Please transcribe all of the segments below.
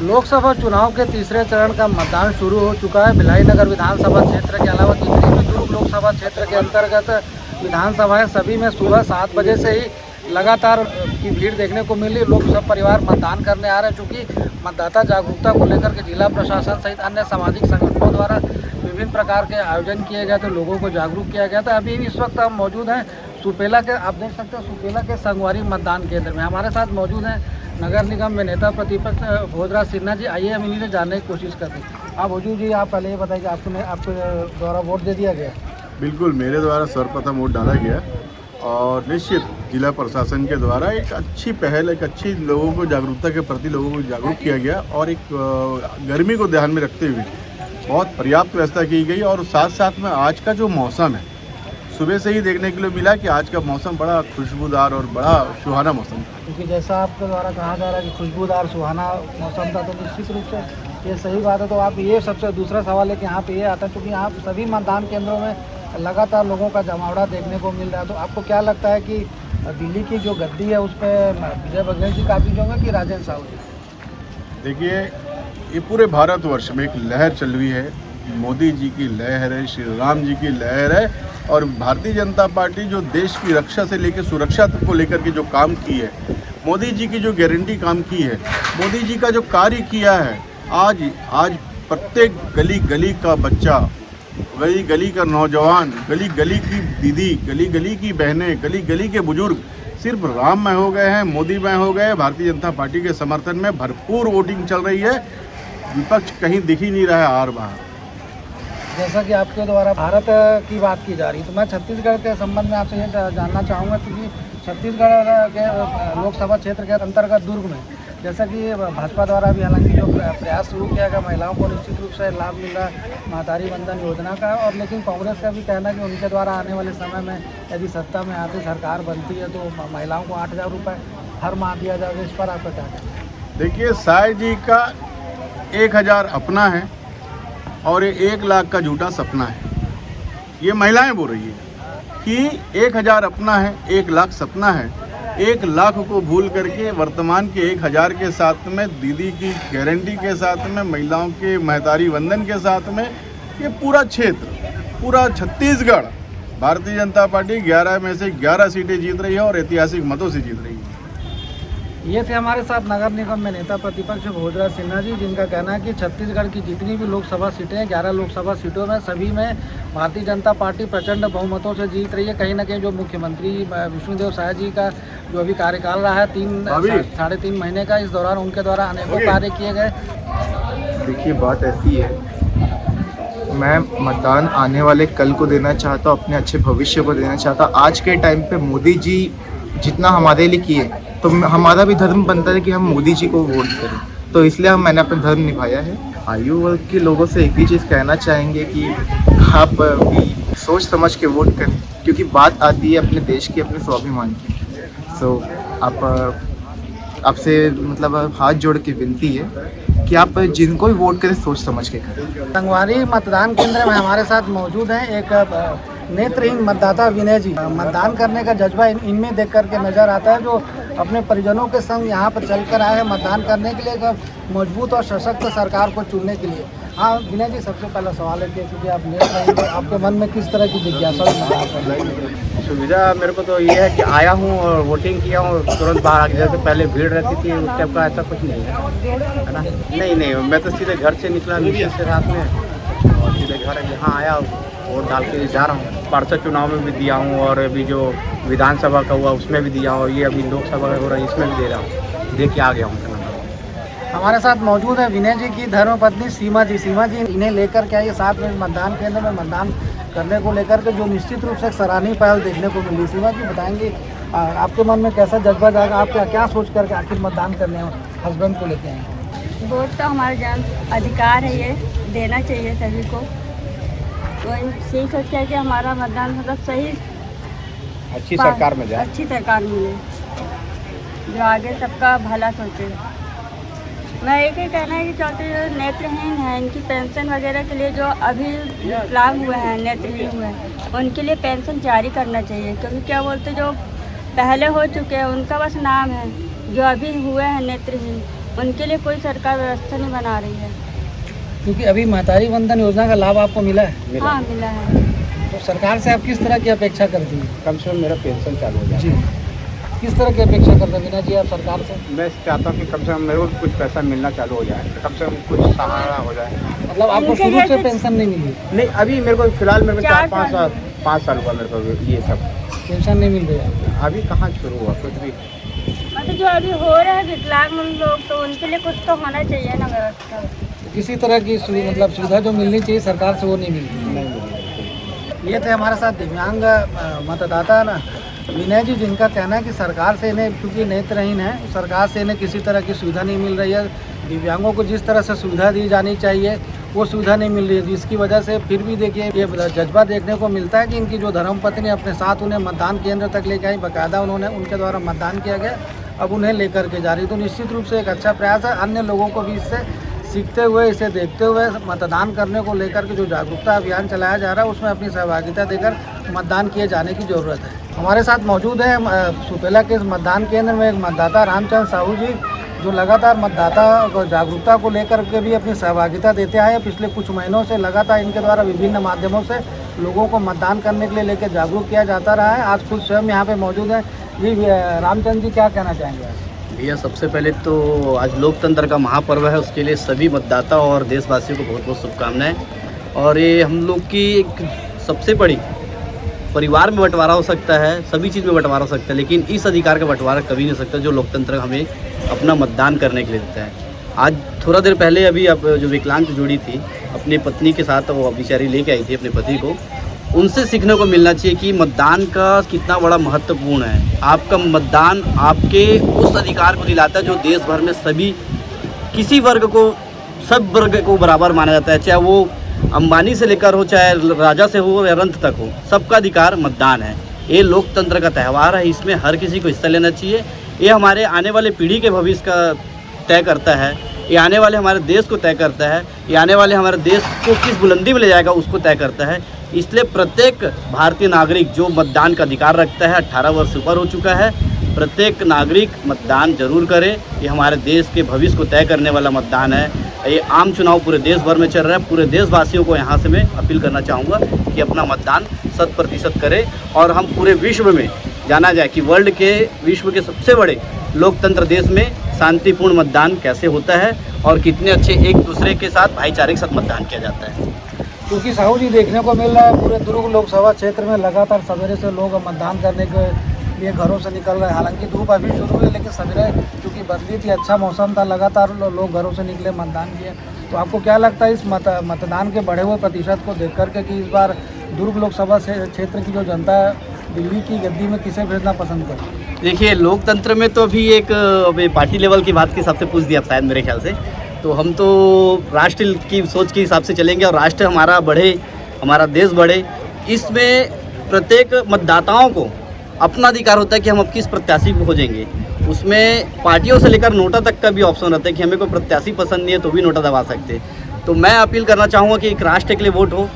लोकसभा चुनाव के तीसरे चरण का मतदान शुरू हो चुका है। भिलाई नगर विधानसभा क्षेत्र के अलावा जितनी भी दुर्ग लोकसभा क्षेत्र के अंतर्गत विधानसभाएं सभी में सुबह 7 बजे से ही लगातार की भीड़ देखने को मिली। लोग सब परिवार मतदान करने आ रहे हैं। चूँकि मतदाता जागरूकता को लेकर के जिला प्रशासन सहित अन्य सामाजिक संगठनों द्वारा विभिन्न प्रकार के आयोजन किए गए थे, लोगों को जागरूक किया गया था। अभी इस वक्त हम मौजूद हैं सुपेला के, आप देख सकते हैं सुपेला के संगवारी मतदान केंद्र में। हमारे साथ मौजूद हैं नगर निगम में नेता प्रतिपक्ष भोजराज सिन्हा जी। आइए हम इन्हीं से जानने की कोशिश करते हैं। आप भोजू जी, आप पहले ये बताइए कि आपके द्वारा वोट दे दिया गया? बिल्कुल, मेरे द्वारा सर्वप्रथम वोट डाला गया और निश्चित जिला प्रशासन के द्वारा एक अच्छी पहल, एक अच्छी लोगों को जागरूकता के प्रति लोगों को जागरूक किया गया और एक गर्मी को ध्यान में रखते हुए बहुत पर्याप्त व्यवस्था की गई। और साथ साथ में आज का जो मौसम है, सुबह से ही देखने के लिए मिला कि आज का मौसम बड़ा खुशबूदार और बड़ा सुहाना मौसम था। क्योंकि जैसा आपके द्वारा कहा जा रहा है कि खुशबूदार सुहाना मौसम था, तो निश्चित रूप से ये सही बात है। तो आप ये सबसे दूसरा सवाल है कि यहाँ पे ये आता है, क्योंकि यहाँ सभी मतदान केंद्रों में लगातार लोगों का जमावड़ा देखने को मिल रहा है। तो आपको क्या लगता है कि दिल्ली की जो गद्दी है उस पर विजय बघेल जी काबिज होंगे कि राजेंद्र साहू जी? देखिए, ये पूरे भारतवर्ष में एक लहर चल रही है। मोदी जी की लहर है, श्री राम जी की लहर है और भारतीय जनता पार्टी जो देश की रक्षा से लेकर सुरक्षा तक को लेकर के जो काम की है, मोदी जी की जो गारंटी काम की है, मोदी जी का जो कार्य किया है, आज प्रत्येक गली गली का बच्चा, गली गली का नौजवान, गली गली की दीदी, गली गली की बहनें, गली गली के बुजुर्ग सिर्फ राम में हो गए हैं, मोदी में हो गए। भारतीय जनता पार्टी के समर्थन में भरपूर वोटिंग चल रही है। विपक्ष कहीं दिख ही नहीं रहा है आर बाहर। जैसा कि आपके द्वारा भारत की बात की जा रही है, तो मैं छत्तीसगढ़ के संबंध में आपसे ये जानना चाहूँगा, क्योंकि छत्तीसगढ़ के लोकसभा क्षेत्र के अंतर्गत दुर्ग में जैसा कि भाजपा द्वारा भी हालांकि जो प्रयास शुरू किया गया, महिलाओं को निश्चित रूप से लाभ मिल रहा है महतारी वंदन योजना का, और लेकिन कांग्रेस का भी कहना है कि उनके द्वारा आने वाले समय में यदि सत्ता में आती सरकार बनती है तो महिलाओं को 8,000 रुपये हर माह दिया जाएगा। इस पर आपका क्या कहना है? देखिए, साय जी का 1,000 अपना है और ये 1 लाख का झूठा सपना है। ये महिलाएं बोल रही है कि 1,000 अपना है, 1 लाख सपना है। 1 लाख को भूल करके वर्तमान के 1,000 के साथ में, दीदी की गारंटी के साथ में, महिलाओं के महतारी वंदन के साथ में, ये पूरा क्षेत्र, पूरा छत्तीसगढ़ भारतीय जनता पार्टी 11 में से 11 सीटें जीत रही है और ऐतिहासिक मतों से जीत रही है। ये थे हमारे साथ नगर निगम में नेता प्रतिपक्ष भोजराज सिन्हा जी, जिनका कहना है कि छत्तीसगढ़ की जितनी भी लोकसभा सीटें हैं, 11 लोकसभा सीटों में सभी में भारतीय जनता पार्टी प्रचंड बहुमतों से जीत रही है। कहीं ना कहीं जो मुख्यमंत्री विष्णुदेव साय जी का जो अभी कार्यकाल रहा है 3-3.5 महीने का, इस दौरान उनके द्वारा अनेकों कार्य किए गए। देखिए, बात ऐसी है, मैं मतदान आने वाले कल को देना चाहता हूँ, अपने अच्छे भविष्य को देना चाहता हूँ। आज के टाइम पे मोदी जी जितना हमारे लिए किए, तो हमारा भी धर्म बनता है कि हम मोदी जी को वोट करें। तो इसलिए मैंने अपना धर्म निभाया है। आयु वर्ग के लोगों से एक ही चीज़ कहना चाहेंगे कि आप भी सोच समझ के वोट करें, क्योंकि बात आती है अपने देश की, अपने स्वाभिमान की। सो आपसे मतलब हाथ जोड़ के विनती है कि आप जिनको भी वोट करें सोच समझ के करें। संगवारी मतदान केंद्र में हमारे साथ मौजूद हैं एक नेत्रहीन मतदाता विनय जी। मतदान करने का जज्बा इनमें देख करके नजर आता है, जो अपने परिजनों के संग यहाँ पर चलकर आए हैं मतदान करने के लिए, एक मजबूत और सशक्त सरकार को चुनने के लिए। हाँ विनय जी, सबसे पहला सवाल है कि क्योंकि आप नेत्रहीन, तो आपके मन में किस तरह की जिज्ञासा है? सुविधा मेरे को तो ये है कि आया हूँ और वोटिंग किया हूँ, तुरंत बाहर आ गया। जैसे पहले भीड़ रहती थी उस टाइप का ऐसा कुछ नहीं है ना। नहीं, मैं तो सीधे घर से निकला मिशन से रात में और सीधे घर यहाँ आया, वोट डाल के जा रहा हूँ। परसों चुनाव में भी दिया हूँ और अभी जो विधानसभा का हुआ उसमें भी दिया हूँ और ये अभी लोकसभा का हो रहा है इसमें भी दे रहा हूँ। दे के आ गया हूँ। हमारे साथ मौजूद है विनय जी की धर्मपत्नी सीमा जी। सीमा जी, इन्हें लेकर के आइए साथ में मतदान केंद्र में मतदान करने को लेकर के, जो निश्चित रूप से सराहनीय पहल देखने को मिली। सीमा जी बताएंगे आपके मन में कैसा जज्बा जाएगा, आप क्या सोच करके आखिर मतदान करने हस्बैंड को लेते हैं? वोट तो हमारा जन अधिकार है, ये देना चाहिए सभी को। तो यही सोच के कि हमारा मतदान मतलब सही अच्छी सरकार में जाए, अच्छी सरकार मिले जो आगे सबका भला सोचे। मैं एक ही कहना है कि चाहते जो नेत्रहीन हैं इनकी पेंशन वगैरह के लिए, जो अभी विकलांग हुए हैं, नेत्रहीन हुए हैं, उनके लिए पेंशन जारी करना चाहिए। क्योंकि क्या बोलते जो पहले हो चुके हैं उनका बस नाम है, जो अभी हुए हैं नेत्रहीन उनके लिए कोई सरकार व्यवस्था नहीं बना रही है। क्योंकि अभी महतारी वंदन योजना का लाभ आपको मिला है, हाँ मिला है। तो सरकार से आप किस तरह की अपेक्षा करती हैं? कम से कम मेरा पेंशन चालू हो जाए। जी, किस तरह की अपेक्षा करते हैं मीना जी आप सरकार से? मैं चाहता हूँ कि कम से कम मेरे को कुछ पैसा मिलना चालू हो जाए, कम से कम कुछ सहारा हो जाए। मतलब आपको इनके शुरू से जैसे- पेंशन नहीं मिली? नहीं, अभी मेरे को फिलहाल मेरे को 4 साल 5 साल हुआ मेरे को ये सब। पेंशन नहीं मिल रही है? अभी कहाँ शुरू हुआ कुछ भी। मतलब जो अभी हो रहा है विकलांग लोग, तो उनके लिए कुछ तो होना चाहिए ना व्यवस्था। किसी तरह की मतलब सुविधा जो मिलनी चाहिए सरकार से वो नहीं मिल रही। नहीं मिली। ये थे हमारे साथ दिव्यांग मतदाता ना विनय जी, जिनका कहना है कि सरकार से इन्हें, क्योंकि नेत्रहीन है, सरकार से इन्हें किसी तरह की सुविधा नहीं मिल रही है। दिव्यांगों को जिस तरह से सुविधा दी जानी चाहिए वो सुविधा नहीं मिल रही है, जिसकी वजह से फिर भी देखिए ये जज्बा देखने को मिलता है कि इनकी जो धर्मपत्नी अपने साथ उन्हें मतदान केंद्र तक लेके आई, बाकायदा उन्होंने उनके द्वारा मतदान किया गया, अब उन्हें लेकर के जा रही। तो निश्चित रूप से एक अच्छा प्रयास है। अन्य लोगों को भी इससे सीखते हुए, इसे देखते हुए मतदान करने को लेकर के जो जागरूकता अभियान चलाया जा रहा है उसमें अपनी सहभागिता देकर मतदान किए जाने की ज़रूरत है। हमारे साथ मौजूद है सुपेला के इस मतदान केंद्र में एक मतदाता रामचंद्र साहू जी, जो लगातार मतदाता को जागरूकता को लेकर के भी अपनी सहभागिता देते आए हैं। पिछले कुछ महीनों से लगातार इनके द्वारा विभिन्न माध्यमों से लोगों को मतदान करने के लिए लेकर जागरूक किया जाता रहा है। आज खुद स्वयं यहाँ पे मौजूद है। जी रामचंद्र जी, क्या कहना चाहेंगे? भैया, सबसे पहले तो आज लोकतंत्र का महापर्व है, उसके लिए सभी मतदाता और देशवासियों को बहुत बहुत शुभकामनाएं। और ये हम लोग की एक सबसे बड़ी परिवार में बंटवारा हो सकता है, सभी चीज़ में बंटवारा हो सकता है, लेकिन इस अधिकार का बंटवारा कभी नहीं हो सकता जो लोकतंत्र हमें अपना मतदान करने के लिए देता है। आज थोड़ा देर पहले अभी अब जो विकलांग जोड़ी थी अपनी पत्नी के साथ, वो बेचारी लेके आई थी अपने पति को, उनसे सीखने को मिलना चाहिए कि मतदान का कितना बड़ा महत्वपूर्ण है। आपका मतदान आपके उस अधिकार को दिलाता है जो देश भर में सभी किसी वर्ग को, सब वर्ग को बराबर माना जाता है, चाहे वो अंबानी से लेकर हो, चाहे राजा से हो या रंत तक हो, सबका अधिकार मतदान है। ये लोकतंत्र का त्यौहार है, इसमें हर किसी को हिस्सा लेना चाहिए। ये हमारे आने वाले पीढ़ी के भविष्य का तय करता है, ये आने वाले हमारे देश को तय करता है, ये आने वाले हमारे देश को किस बुलंदी में ले जाएगा उसको तय करता है। इसलिए प्रत्येक भारतीय नागरिक जो मतदान का अधिकार रखता है, 18 वर्ष ऊपर हो चुका है, प्रत्येक नागरिक मतदान जरूर करे। ये हमारे देश के भविष्य को तय करने वाला मतदान है। ये आम चुनाव पूरे देश भर में चल रहा है। पूरे देशवासियों को यहाँ से मैं अपील करना चाहूँगा कि अपना मतदान 100% करें और हम पूरे विश्व में जाना जाए कि वर्ल्ड के, विश्व के सबसे बड़े लोकतंत्र देश में शांतिपूर्ण मतदान कैसे होता है और कितने अच्छे एक दूसरे के साथ भाईचारे के साथ मतदान किया जाता है। क्योंकि साहू जी देखने को मिल रहा है पूरे दुर्ग लोकसभा क्षेत्र में लगातार सवेरे से लोग मतदान करने के लिए घरों से निकल रहे हैं। हालांकि धूप अभी शुरू हुई, लेकिन सवेरे चूँकि बदली थी, अच्छा मौसम था, लगातार लोग घरों से निकले, मतदान किए। तो आपको क्या लगता है इस मतदान के बढ़े हुए प्रतिशत को देख करके कि इस बार दुर्ग लोकसभा क्षेत्र की जो जनता है दिल्ली की गद्दी में किसे भेजना पसंद करे? देखिए, लोकतंत्र में तो अभी एक पार्टी लेवल की बात के हिसाब से पूछ दिया शायद मेरे ख्याल से, तो हम तो राष्ट्र की सोच के हिसाब से चलेंगे और राष्ट्र हमारा बढ़े, हमारा देश बढ़े। इसमें प्रत्येक मतदाताओं को अपना अधिकार होता है कि हम अब किस प्रत्याशी को खोजेंगे। उसमें पार्टियों से लेकर नोटा तक का भी ऑप्शन रहता है कि हमें कोई प्रत्याशी पसंद नहीं है तो भी नोटा दबा सकते हैं। तो मैं अपील करना चाहूँगा कि एक राष्ट्र के लिए वोट हो,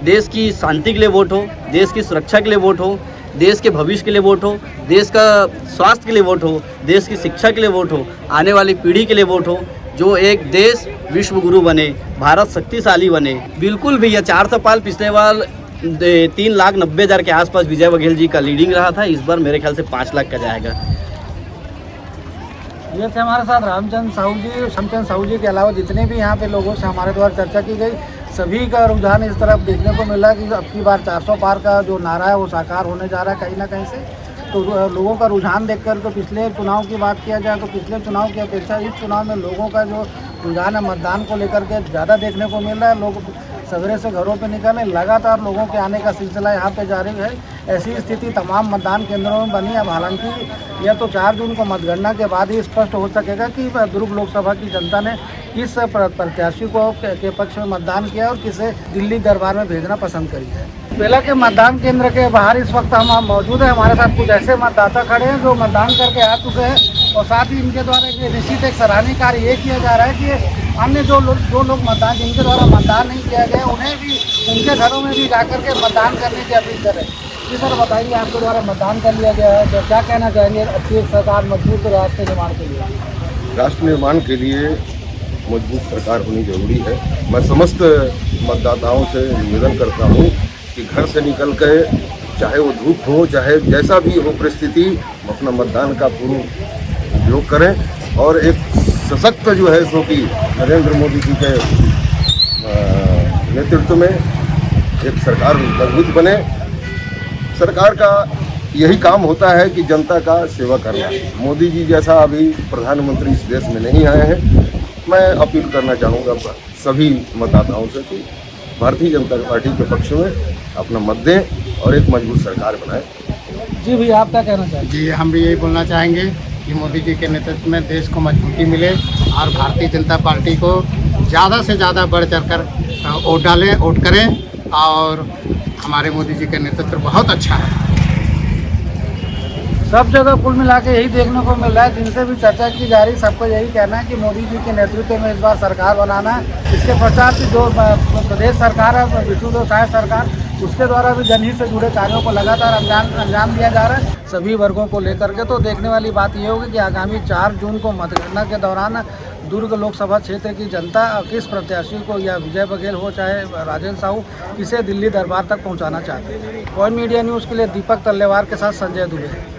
देश की शांति के लिए वोट हो, देश की सुरक्षा के लिए वोट हो, देश के भविष्य के लिए वोट हो, देश का स्वास्थ्य के लिए वोट हो, देश की शिक्षा के लिए वोट हो, आने वाली पीढ़ी के लिए वोट हो, जो एक देश विश्व गुरु बने, भारत शक्तिशाली बने। बिल्कुल भैया, 400 पाल पिछले बार 3,90,000 के आसपास विजय बघेल जी का लीडिंग रहा था, इस बार मेरे ख्याल से 5 लाख का जाएगा। ये थे हमारे साथ रामचंद्र साहू जी के अलावा जितने भी यहाँ पे लोगों से हमारे द्वारा चर्चा की गई, सभी का रुझान इस तरफ देखने को मिला कि अब की बार 400 पार का जो नारा है वो साकार होने जा रहा है कहीं ना कहीं से। तो लोगों का रुझान देखकर, तो पिछले चुनाव की बात किया जाए तो पिछले चुनाव की अपेक्षा इस चुनाव में लोगों का जो रुझान है मतदान को लेकर के ज़्यादा देखने को मिल रहा है। लोग सवेरे से घरों पे निकले, लगातार लोगों के आने का सिलसिला यहाँ पे जारी है। ऐसी स्थिति तमाम मतदान केंद्रों में बनी। अब हालांकि यह तो 4 जून को मतगणना के बाद ही स्पष्ट हो सकेगा कि दुर्ग लोकसभा की जनता ने किस प्रत्याशी को के पक्ष में मतदान किया और किसे दिल्ली दरबार में भेजना पसंद करी है। बेला के मतदान केंद्र के बाहर इस वक्त हम मौजूद हैं। हमारे साथ कुछ ऐसे मतदाता खड़े हैं जो मतदान करके आ चुके हैं और साथ ही इनके द्वारा एक निश्चित एक सराहनीय कार्य ये किया जा रहा है कि अन्य जो लोग मतदान, जिनके द्वारा मतदान नहीं किया गया, उन्हें भी उनके घरों में भी जाकर के मतदान करने की अपील करें। जी सर, बताइए, आपके द्वारा मतदान कर लिया गया है तो क्या कहना चाहेंगे अच्छी सरकार मजबूत राष्ट्र निर्माण के लिए? राष्ट्र निर्माण के लिए मजबूत सरकार होनी जरूरी है। मैं समस्त मतदाताओं से निवेदन करता हूँ कि घर से निकल कर चाहे वो धूप हो चाहे जैसा भी हो परिस्थिति, अपना मतदान का पूर्ण उपयोग करें और एक सशक्त जो है सो कि नरेंद्र मोदी जी के नेतृत्व में एक सरकार मजबूत बने। सरकार का यही काम होता है कि जनता का सेवा करना। मोदी जी जैसा अभी प्रधानमंत्री इस देश में नहीं आए हैं। मैं अपील करना चाहूँगा सभी मतदाताओं से कि भारतीय जनता पार्टी के पक्ष में अपना मत दें और एक मजबूत सरकार बनाएं। जी भैया, आप क्या कहना चाहते हैं? जी, हम भी यही बोलना चाहेंगे कि मोदी जी के नेतृत्व में देश को मजबूती मिले और भारतीय जनता पार्टी को ज़्यादा से ज़्यादा बढ़ चढ़कर वोट डालें, वोट करें और हमारे मोदी जी का नेतृत्व बहुत अच्छा है। सब जगह कुल मिला के यही देखने को मिल रहा है, जिनसे भी चर्चा की जा रही, सबको यही कहना है कि मोदी जी के नेतृत्व में इस बार सरकार बनाना है। इसके पश्चात जो प्रदेश सरकार है, विष्णुदेव साय सरकार, उसके द्वारा भी जनहित से जुड़े कार्यों को लगातार अंजाम दिया जा रहा है सभी वर्गों को लेकर के। तो देखने वाली बात ये होगी कि आगामी 4 जून को मतगणना के दौरान दुर्ग लोकसभा क्षेत्र की जनता किस प्रत्याशी को, या विजय बघेल हो चाहे राजेंद्र साहू, किसे दिल्ली दरबार तक पहुंचाना चाहते हैं। पॉइंट मीडिया न्यूज़ के लिए दीपक तल्लेवार के साथ संजय दुबे।